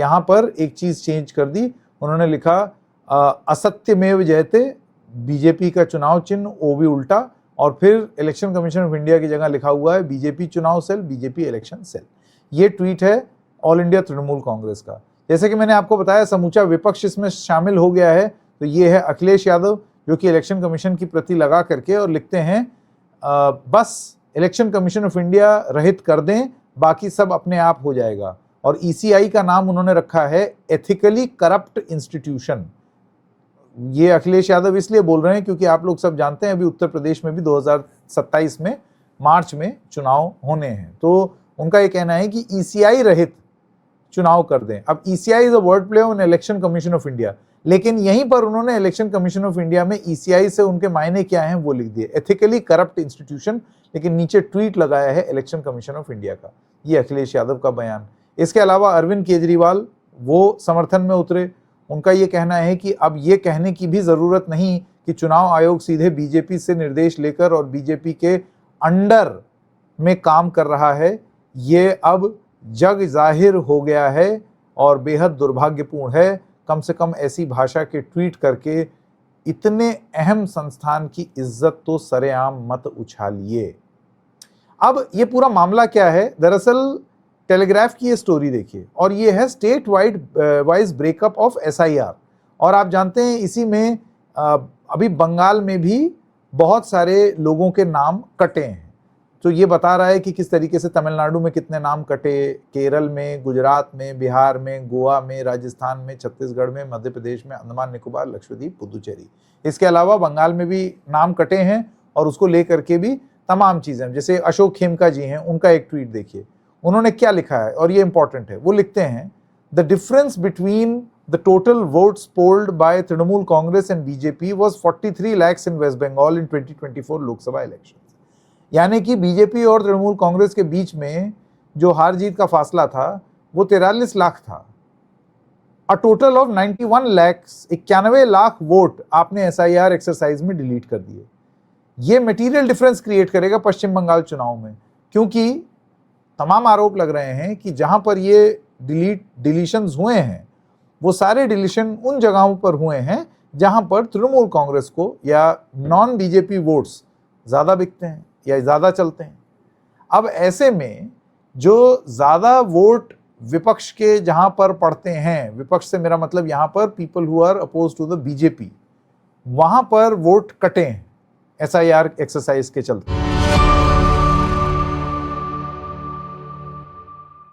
यहाँ पर एक चीज चेंज कर दी, उन्होंने लिखा असत्यमेव जयते, बीजेपी का चुनाव चिन्ह ओ भी उल्टा, और फिर इलेक्शन कमीशन ऑफ इंडिया की जगह लिखा हुआ है बीजेपी चुनाव सेल, बीजेपी इलेक्शन सेल। ये ट्वीट है ऑल इंडिया तृणमूल कांग्रेस का। जैसे कि मैंने आपको बताया समूचा विपक्ष इसमें शामिल हो गया है। तो ये है अखिलेश यादव जो कि इलेक्शन कमीशन की प्रति लगा करके और लिखते हैं बस इलेक्शन कमीशन ऑफ इंडिया रहित कर दें, बाकी सब अपने आप हो जाएगा। और ईसीआई का नाम उन्होंने रखा है एथिकली करप्ट इंस्टीट्यूशन। ये अखिलेश यादव इसलिए बोल रहे हैं क्योंकि आप लोग सब जानते हैं अभी उत्तर प्रदेश में भी 2027 में मार्च में चुनाव होने हैं। तो उनका ये कहना है कि ईसीआई रहित चुनाव कर दें। अब ECI is a word play on election commission of India, लेकिन यहीं पर उन्होंने इलेक्शन कमीशन ऑफ इंडिया में ईसीआई से उनके मायने क्या हैं वो लिख दिए, एथिकली करप्ट इंस्टीट्यूशन, लेकिन नीचे ट्वीट लगाया है इलेक्शन कमीशन ऑफ इंडिया का। ये अखिलेश यादव का बयान। इसके अलावा अरविंद केजरीवाल वो समर्थन में उतरे। उनका ये कहना है कि अब ये कहने की भी जरूरत नहीं कि चुनाव आयोग सीधे बीजेपी से निर्देश लेकर और बीजेपी के अंडर में काम कर रहा है। ये अब जग जाहिर हो गया है और बेहद दुर्भाग्यपूर्ण है। कम से कम ऐसी भाषा के ट्वीट करके इतने अहम संस्थान की इज्जत तो सरेआम मत उछालिए। अब ये पूरा मामला क्या है, दरअसल टेलीग्राफ की ये स्टोरी देखिए, और ये है state wise breakup of SIR. और आप जानते हैं इसी में अभी बंगाल में भी बहुत सारे लोगों के नाम कटे हैं। तो ये बता रहा है कि किस तरीके से तमिलनाडु में कितने नाम कटे, केरल में, गुजरात में, बिहार में, गोवा में, राजस्थान में, छत्तीसगढ़ में, मध्य प्रदेश में, अंडमान निकोबार, लक्षद्वीप, पुदुचेरी। इसके अलावा बंगाल में भी नाम कटे हैं और उसको लेकर के भी तमाम चीज़ें, जैसे अशोक खेमका जी हैं, उनका एक ट्वीट देखिए, उन्होंने क्या लिखा है और ये इंपॉर्टेंट है। वो लिखते हैं the difference between the total votes polled by Trinamool Congress and BJP was 43 lakhs in West Bengal in 2024 Lok Sabha election. यानी कि बीजेपी और तृणमूल कांग्रेस के बीच में जो हार जीत का फासला था वो 43 लाख था। A total of 91 lakhs, 91 lakh vote आपने एसआईआर एक्सरसाइज में डिलीट कर दिए। ये मटेरियल डिफरेंस क्रिएट करेगा पश्चिम बंगाल चुनाव में, क्योंकि तमाम आरोप लग रहे हैं कि जहां पर ये डिलीशंस हुए हैं वो सारे डिलीशन उन जगहों पर हुए हैं जहां पर तृणमूल कांग्रेस को या नॉन बीजेपी वोट्स ज़्यादा बिकते हैं या ज़्यादा चलते हैं। अब ऐसे में जो ज़्यादा वोट विपक्ष के जहां पर पड़ते हैं, विपक्ष से मेरा मतलब यहां पर people who are oppose to the BJP, वहां पर वोट कटे हैं एसआईआर एक्सरसाइज के चलते।